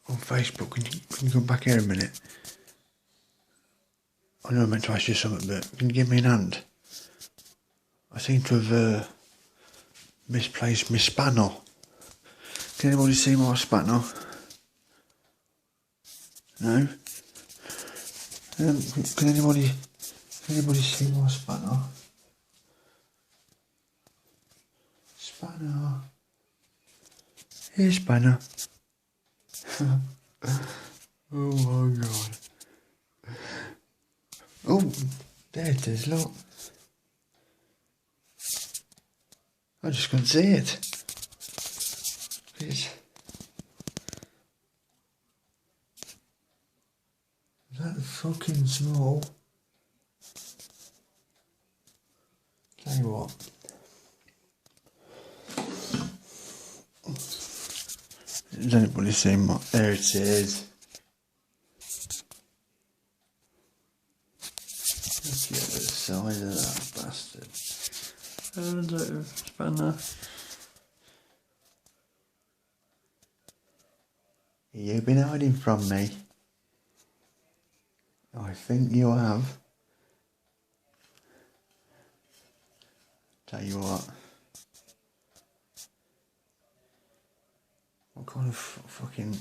on Facebook. Can you come back here a minute? I know I meant to ask you something, but can you give me an hand? I seem to have misplaced my spanner. Can anybody see my spanner? No? Can anybody see my spanner? Spanner. Here's spanner. Oh my god. Oh, there it is, look. I just couldn't see it. It's that fucking small. Tell you what. Has anybody seen my... There it is. Look at the size of that bastard. Spanner. You've been hiding from me. I think you have. Tell you what. What kind of fucking...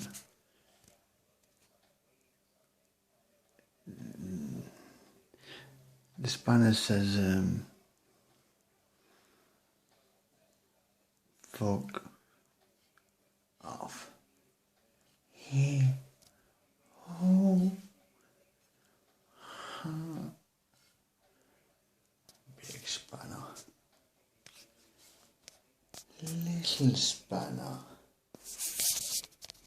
The spanner says, fuck off. Here. Oh. Big spanner. Little spanner.